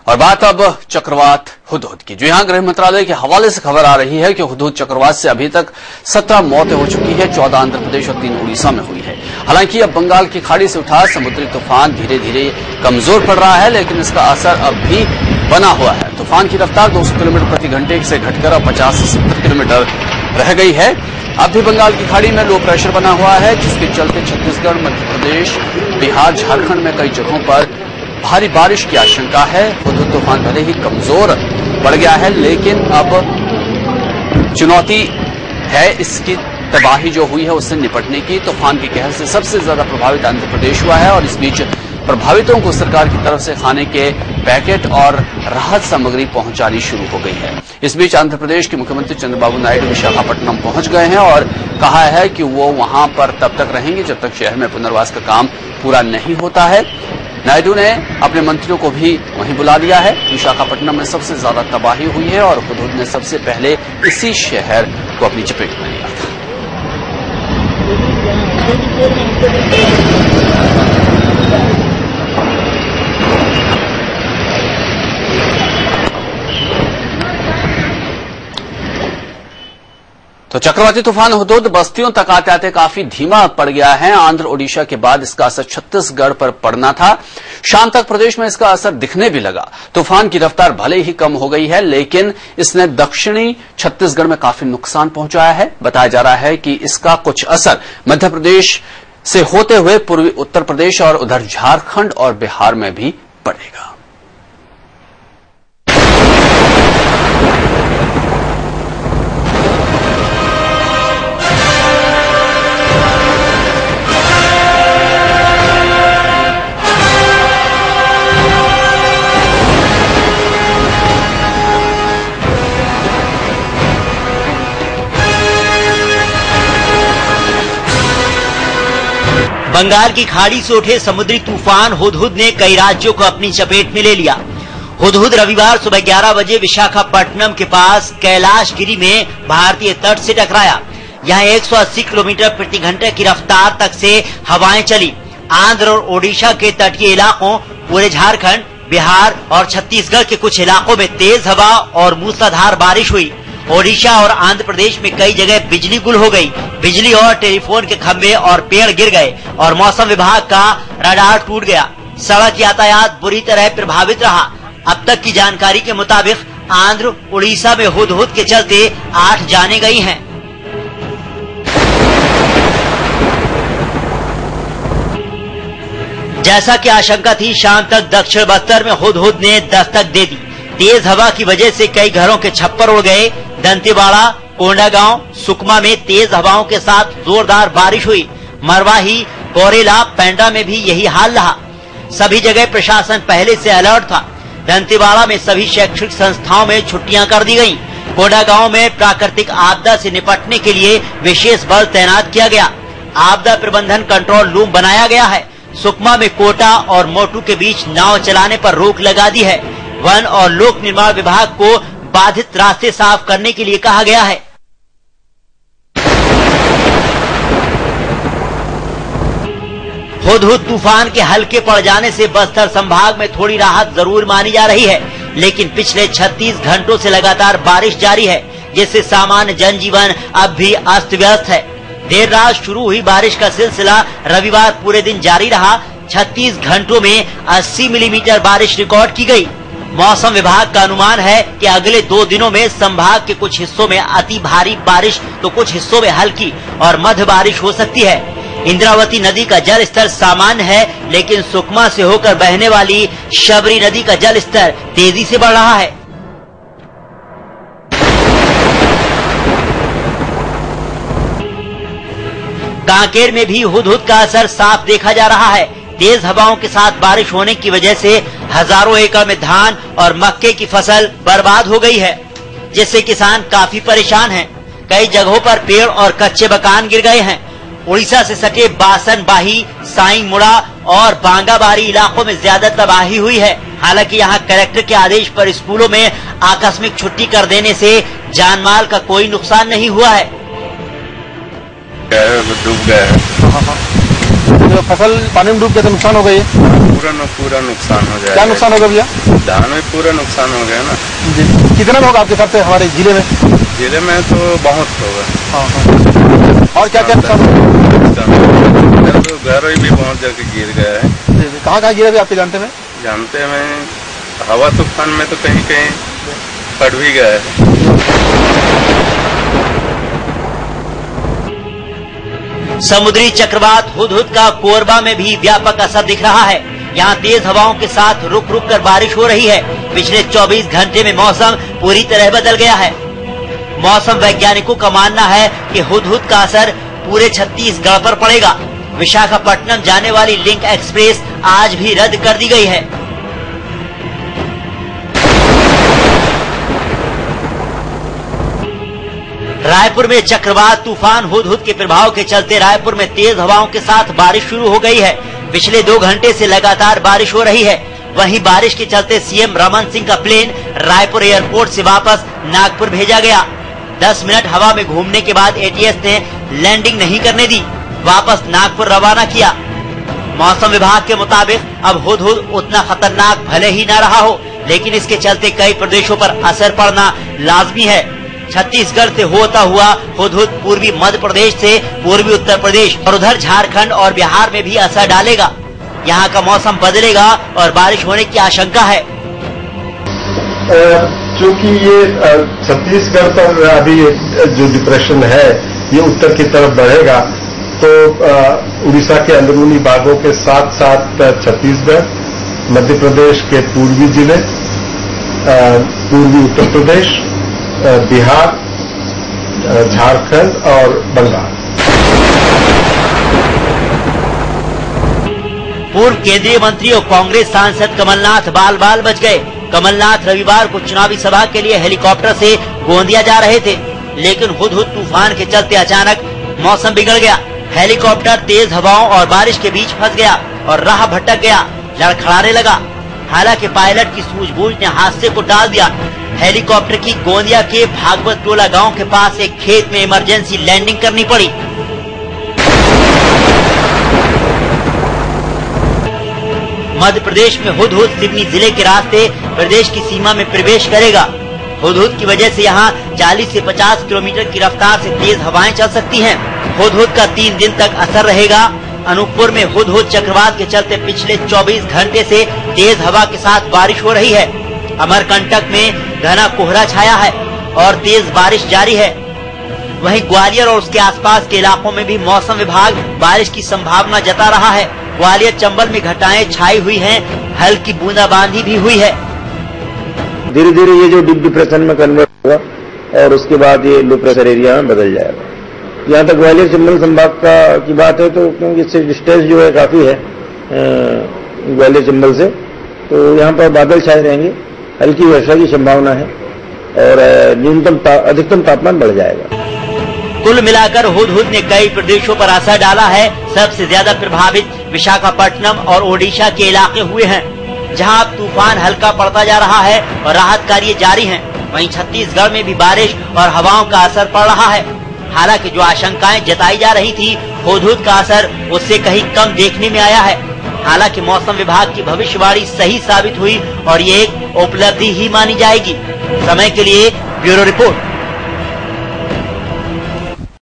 और बात अब चक्रवात हुदहुद की। जी हां, गृह मंत्रालय के हवाले से खबर आ रही है कि हुदहुद चक्रवात से अभी तक 17 मौतें हो चुकी है, 14 आंध्र प्रदेश और 3 उड़ीसा में हुई है। हालांकि अब बंगाल की खाड़ी से उठा समुद्री तूफान धीरे धीरे कमजोर पड़ रहा है, लेकिन इसका असर अब भी बना हुआ है। तूफान की रफ्तार 200 किलोमीटर प्रति घंटे से घटकर अब 50 से 70 किलोमीटर रह गई है। अब भी बंगाल की खाड़ी में लो प्रेशर बना हुआ है, जिसके चलते छत्तीसगढ़, मध्य प्रदेश, बिहार, झारखंड में कई जगहों पर भारी बारिश की आशंका है। हुदहुद तूफान भले ही कमजोर पड़ गया है, लेकिन अब चुनौती है इसकी तबाही जो हुई है उससे निपटने की। तूफान की कहर से सबसे ज्यादा प्रभावित आंध्र प्रदेश हुआ है और इस बीच प्रभावितों को सरकार की तरफ से खाने के पैकेट और राहत सामग्री पहुंचानी शुरू हो गई है। इस बीच आंध्र प्रदेश के मुख्यमंत्री चंद्रबाबू नायडू विशाखापट्टनम पहुंच गए हैं और कहा है कि वो वहां पर तब तक रहेंगे जब तक शहर में पुनर्वास का काम पूरा नहीं होता है। नायडू ने अपने मंत्रियों को भी वहीं बुला लिया है। विशाखापट्टनम में सबसे ज्यादा तबाही हुई है और हुदहुद ने सबसे पहले इसी शहर को अपनी चपेट में लिया था। तो चक्रवाती तूफान हुदहुद बस्तियों तक आते आते काफी धीमा पड़ गया है। आंध्र ओडिशा के बाद इसका असर छत्तीसगढ़ पर पड़ना था। शाम तक प्रदेश में इसका असर दिखने भी लगा। तूफान की रफ्तार भले ही कम हो गई है, लेकिन इसने दक्षिणी छत्तीसगढ़ में काफी नुकसान पहुंचाया है। बताया जा रहा है कि इसका कुछ असर मध्य प्रदेश से होते हुए पूर्वी उत्तर प्रदेश और उधर झारखंड और बिहार में भी पड़ेगा। बंगाल की खाड़ी से उठे समुद्री तूफान हुदहुद ने कई राज्यों को अपनी चपेट में ले लिया। हुदहुद रविवार सुबह 11 बजे विशाखापट्टनम के पास कैलाशगिरी में भारतीय तट से टकराया। यहाँ 180 किलोमीटर प्रति घंटे की रफ्तार तक से हवाएं चली। आंध्र और ओडिशा के तटीय इलाकों, पूरे झारखंड, बिहार और छत्तीसगढ़ के कुछ इलाकों में तेज हवा और मूसलाधार बारिश हुई। ओडिशा और आंध्र प्रदेश में कई जगह बिजली गुल हो गई। बिजली और टेलीफोन के खंभे और पेड़ गिर गए और मौसम विभाग का रडार टूट गया। सड़क यातायात बुरी तरह प्रभावित रहा। अब तक की जानकारी के मुताबिक आंध्र, उड़ीसा में हुदहुद के चलते 8 जानें गई हैं। जैसा कि आशंका थी, शाम तक दक्षिण बस्तर में हुदहुद ने दस्तक दे दी। तेज हवा की वजह से कई घरों के छप्पर उड़ गए। दंतेवाड़ा, कोंडागांव, सुकमा में तेज हवाओं के साथ जोरदार बारिश हुई। मरवाही, कोरेला, पेंड्रा में भी यही हाल रहा। सभी जगह प्रशासन पहले से अलर्ट था। दंतेवाड़ा में सभी शैक्षणिक संस्थाओं में छुट्टियां कर दी गयी। कोंडागांव में प्राकृतिक आपदा से निपटने के लिए विशेष बल तैनात किया गया। आपदा प्रबंधन कंट्रोल रूम बनाया गया है। सुकमा में कोटा और मोटू के बीच नाव चलाने पर रोक लगा दी है। वन और लोक निर्माण विभाग को बाधित रास्ते साफ करने के लिए कहा गया है। हुदहुद तूफान के हल्के पड़ जाने से बस्तर संभाग में थोड़ी राहत जरूर मानी जा रही है, लेकिन पिछले 36 घंटों से लगातार बारिश जारी है, जिससे सामान्य जनजीवन अब भी अस्त व्यस्त है। देर रात शुरू हुई बारिश का सिलसिला रविवार पूरे दिन जारी रहा। 36 घंटों में 80 मिलीमीटर बारिश रिकॉर्ड की गई। मौसम विभाग का अनुमान है कि अगले 2 दिनों में संभाग के कुछ हिस्सों में अति भारी बारिश तो कुछ हिस्सों में हल्की और मध्य बारिश हो सकती है। इंद्रावती नदी का जल स्तर सामान्य है, लेकिन सुकमा से होकर बहने वाली शबरी नदी का जल स्तर तेजी से बढ़ रहा है। कांकेर में भी हुदहुद का असर साफ देखा जा रहा है। तेज हवाओं के साथ बारिश होने की वजह से हजारों एकड़ में धान और मक्के की फसल बर्बाद हो गई है, जिससे किसान काफी परेशान हैं। कई जगहों पर पेड़ और कच्चे मकान गिर गए हैं। उड़ीसा से सटे बासन बाही, साई मुड़ा और बांगाबारी इलाकों में ज्यादा तबाही हुई है। हालांकि यहाँ कलेक्टर के आदेश पर स्कूलों में आकस्मिक छुट्टी कर देने से जानमाल का कोई नुकसान नहीं हुआ है। डूब गया है। फसल पानी में डूब गया तो नुकसान हो गई है। पूरा नुकसान हो जाएगा। क्या नुकसान होगा भैया? धान में पूरा नुकसान हो गया ना जी। कितना होगा आपके हिसाब से हमारे जिले में? जिले में तो बहुत होगा। हाँ। और क्या क्या नुकसान होगा? तो घर भी बहुत जगह गिर गया है। कहाँ कहाँ गिरा भी आपके जानते में? जानते हैं, हवा तूफान में तो कहीं कहीं पड़ भी गया है। समुद्री चक्रवात हुदहुद का कोरबा में भी व्यापक असर दिख रहा है। यहाँ तेज हवाओं के साथ रुक रुक कर बारिश हो रही है। पिछले 24 घंटे में मौसम पूरी तरह बदल गया है। मौसम वैज्ञानिकों का मानना है कि हुदहुद का असर पूरे छत्तीसगढ़ पर पड़ेगा। विशाखापट्टनम जाने वाली लिंक एक्सप्रेस आज भी रद्द कर दी गई है। रायपुर में चक्रवात तूफान हुदहुद के प्रभाव के चलते रायपुर में तेज हवाओं के साथ बारिश शुरू हो गई है। पिछले 2 घंटे से लगातार बारिश हो रही है। वहीं बारिश के चलते सीएम रमन सिंह का प्लेन रायपुर एयरपोर्ट से वापस नागपुर भेजा गया। 10 मिनट हवा में घूमने के बाद एटीएस ने लैंडिंग नहीं करने दी, वापस नागपुर रवाना किया। मौसम विभाग के मुताबिक अब हुदहुद उतना खतरनाक भले ही न रहा हो, लेकिन इसके चलते कई प्रदेशों पर असर पड़ना लाजमी है। छत्तीसगढ़ से होता हुआ हुदहुद पूर्वी मध्य प्रदेश से पूर्वी उत्तर प्रदेश और उधर झारखंड और बिहार में भी असर डालेगा। यहाँ का मौसम बदलेगा और बारिश होने की आशंका है। क्योंकि ये छत्तीसगढ़ पर अभी जो डिप्रेशन है ये उत्तर की तरफ बढ़ेगा, तो उड़ीसा के अंदरूनी भागों के साथ साथ छत्तीसगढ़, मध्य प्रदेश के पूर्वी जिले, पूर्वी उत्तर प्रदेश, बिहार, झारखंड और बंगाल। पूर्व केंद्रीय मंत्री और कांग्रेस सांसद कमलनाथ बाल बाल बच गए। कमलनाथ रविवार को चुनावी सभा के लिए हेलीकॉप्टर से गोंदिया जा रहे थे, लेकिन हुदहुद तूफान के चलते अचानक मौसम बिगड़ गया। हेलीकॉप्टर तेज हवाओं और बारिश के बीच फंस गया और राह भटक गया, लड़खड़ाने लगा। हालांकि पायलट की सूझबूझ ने हादसे को टाल दिया। हेलीकॉप्टर की गोंदिया के भागवत टोला गांव के पास एक खेत में इमरजेंसी लैंडिंग करनी पड़ी। मध्य प्रदेश में हुदहुद सिवनी जिले के रास्ते प्रदेश की सीमा में प्रवेश करेगा। हुदहुद की वजह से यहाँ 40 से 50 किलोमीटर की रफ्तार से तेज हवाएं चल सकती हैं। हुदहुद का 3 दिन तक असर रहेगा। अनूपपुर में हुदहुद चक्रवात के चलते पिछले 24 घंटे से तेज हवा के साथ बारिश हो रही है। अमरकंटक में घना कोहरा छाया है और तेज बारिश जारी है। वहीं ग्वालियर और उसके आसपास के इलाकों में भी मौसम विभाग बारिश की संभावना जता रहा है। ग्वालियर चंबल में घटाएं छाई हुई हैं, हल्की बूंदाबांदी भी हुई है। धीरे धीरे ये जो डीप डिप्रेशन में कन्वर्ट होगा और उसके बाद ये लो प्रेशर एरिया में बदल जाएगा। यहाँ तक ग्वालियर चंबल संभाग की बात है तो क्योंकि इससे डिस्टेंस जो है काफी है ग्वालियर चंबल से, तो यहाँ पर बादल छाए रहेंगे, हल्की वर्षा की संभावना है और अधिकतम तापमान बढ़ जाएगा। कुल मिलाकर हुदहुद ने कई प्रदेशों पर असर डाला है। सबसे ज्यादा प्रभावित विशाखापट्टनम और ओडिशा के इलाके हुए हैं, जहां अब तूफान हल्का पड़ता जा रहा है और राहत कार्य जारी हैं। वहीं छत्तीसगढ़ में भी बारिश और हवाओं का असर पड़ रहा है। हालांकि जो आशंकाएं जताई जा रही थी, हुदहुद का असर उससे कहीं कम देखने में आया है। हालांकि मौसम विभाग की भविष्यवाणी सही साबित हुई और ये एक उपलब्धि ही मानी जाएगी। समय के लिए ब्यूरो रिपोर्ट।